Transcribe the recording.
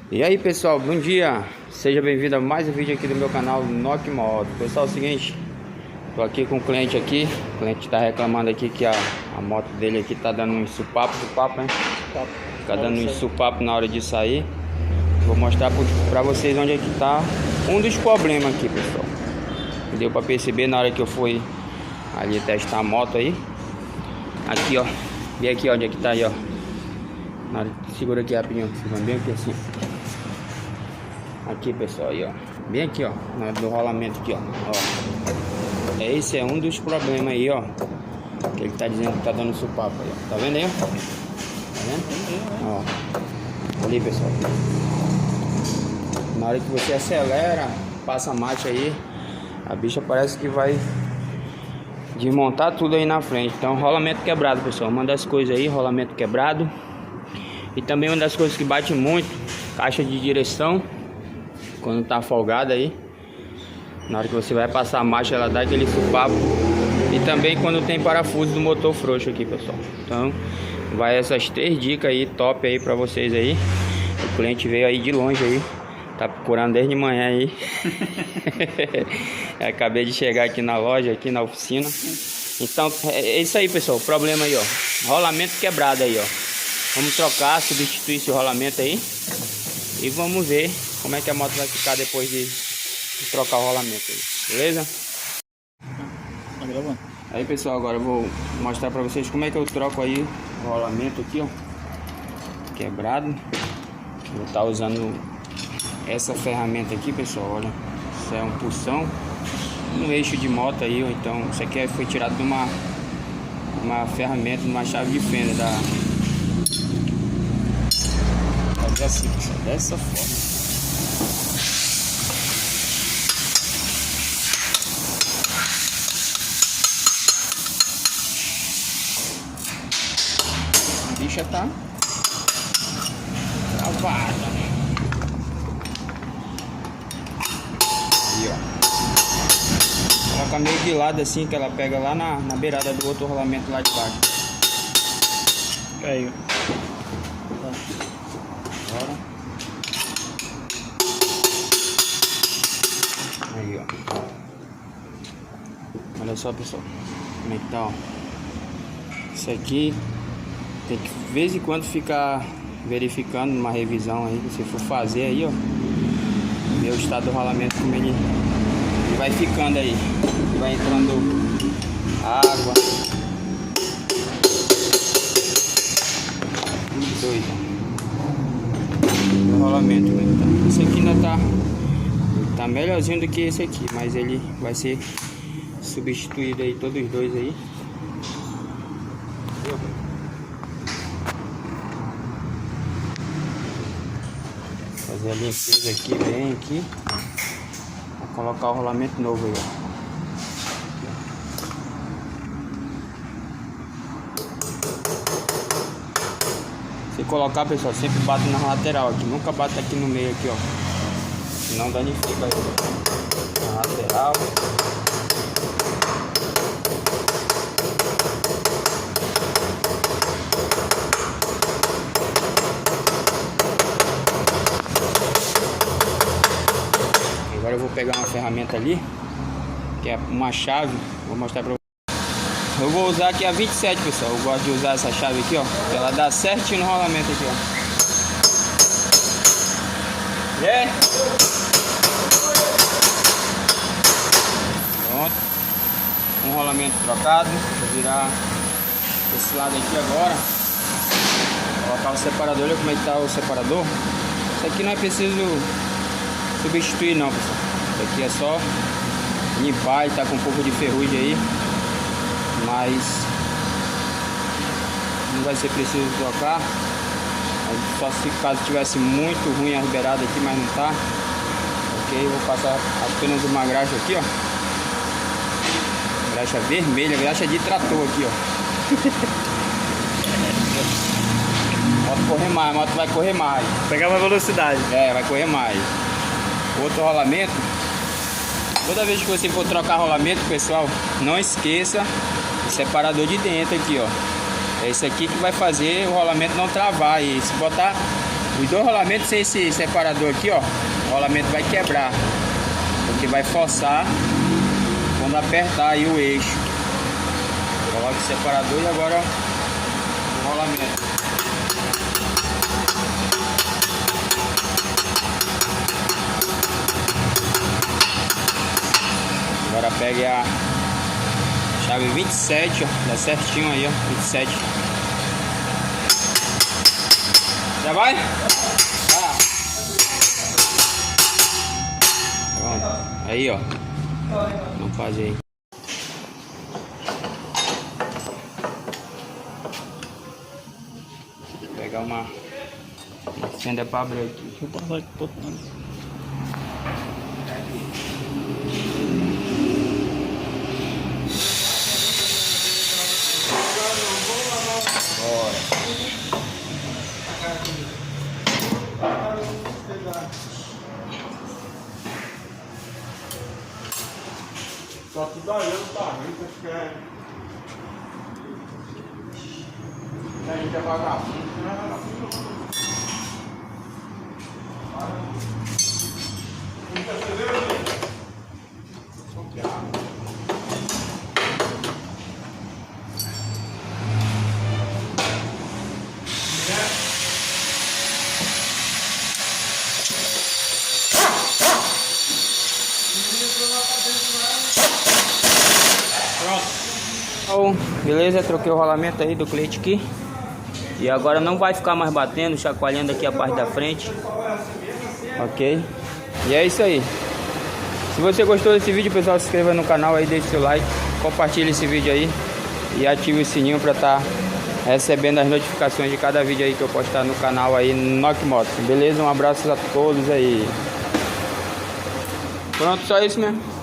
E aí pessoal, bom dia, seja bem-vindo a mais um vídeo aqui do meu canal Nock Moto. Pessoal, é o seguinte, tô aqui com o cliente aqui, o cliente tá reclamando aqui que a moto dele aqui tá dando um supapo, né? Tá dando um supapo na hora de sair. Vou mostrar pra vocês onde é que tá um dos problemas aqui, pessoal. Deu pra perceber na hora que eu fui ali testar a moto aí. Aqui ó, e aqui ó, onde é que tá aí ó. Na hora, segura aqui rapidinho, bem aqui assim. Aqui pessoal, aí ó, bem aqui ó, na hora do rolamento aqui ó. Esse é um dos problemas aí ó, que ele tá dizendo que tá dando supapo aí ó. Tá vendo aí ó? Tá vendo? Ó, ali pessoal. Na hora que você acelera, passa a marcha aí, a bicha parece que vai desmontar tudo aí na frente. Então rolamento quebrado pessoal, uma das coisas aí, rolamento quebrado. E também uma das coisas que bate muito, caixa de direção, quando tá folgada aí, na hora que você vai passar a marcha ela dá aquele supapo. E também quando tem parafuso do motor frouxo aqui pessoal. Então vai essas três dicas aí top aí pra vocês aí. O cliente veio aí de longe aí, tá procurando desde de manhã aí. Acabei de chegar aqui na loja, aqui na oficina. Então é isso aí pessoal, o problema aí ó, rolamento quebrado aí ó. Vamos trocar, substituir esse rolamento aí e vamos ver como é que a moto vai ficar depois de trocar o rolamento aí, beleza? Tá gravando? Aí pessoal, agora eu vou mostrar pra vocês como é que eu troco aí o rolamento aqui ó, quebrado. Vou estar usando essa ferramenta aqui pessoal, olha, isso é um pulsão, um eixo de moto aí, ou então isso aqui foi tirado de uma ferramenta, de uma chave de fenda da... Fazer assim pessoal, dessa forma. A bicha tá travada. Aí ó, coloca meio de lado assim, que ela pega lá na beirada do outro rolamento lá de baixo. Caiu. Agora. Aí ó, olha só pessoal, como é que tá ó. Isso aqui tem que de vez em quando ficar verificando numa revisão aí, que você for fazer aí ó, ver o estado do rolamento, como ele vai ficando aí, vai entrando água, tudo doido. O rolamento, né? Esse aqui ainda tá melhorzinho do que esse aqui, mas ele vai ser substituído aí, todos os dois aí. Fazer a limpeza aqui, bem aqui, vou colocar o rolamento novo aí, ó. Se colocar pessoal, sempre bate na lateral aqui, nunca bate aqui no meio aqui ó, senão danifica aí na lateral. Agora eu vou pegar uma ferramenta ali, que é uma chave, vou mostrar pra vocês. Eu vou usar aqui a 27 pessoal, eu gosto de usar essa chave aqui ó, ela dá certinho no rolamento aqui ó. Yeah. Pronto, um rolamento trocado, vou virar esse lado aqui agora, colocar o separador, olha como é que tá o separador. Isso aqui não é preciso substituir não pessoal, isso aqui é só limpar, ele tá com um pouco de ferrugem aí, mas não vai ser preciso trocar, só se caso tivesse muito ruim a beirada aqui, mas não tá. Ok, vou passar apenas uma graxa aqui ó, graxa vermelha, graxa de trator aqui ó. Moto correr mais, a moto vai correr mais, Pegar uma velocidade. é, vai correr mais. Outro rolamento, toda vez que você for trocar rolamento pessoal, não esqueça o separador de dentro aqui ó, é esse aqui que vai fazer o rolamento não travar. E se botar Os dois rolamentos sem esse separador aqui, ó, o rolamento vai quebrar, porque vai forçar quando apertar aí o eixo. Coloca o separador e agora o rolamento. Agora pegue a chave 27, ó, dá certinho aí, ó, 27. Já vai? Tá. Pronto. Aí, ó. Vamos fazer aí. Vou pegar uma fenda para abrir aqui. Deixa eu passar aqui por fora. Só tudo olhando pra mim, acho que é. A gente é vagabundo, não é vagabundo não. Pronto. Beleza, troquei o rolamento aí do cliente aqui. E agora não vai ficar mais batendo, chacoalhando aqui a parte da frente. Ok? E é isso aí. Se você gostou desse vídeo, pessoal, se inscreva no canal aí, deixe seu like, compartilhe esse vídeo aí e ative o sininho para estar recebendo as notificações de cada vídeo aí que eu postar no canal aí, Nock Motos. Beleza? Um abraço a todos aí. Pronto, só isso mesmo.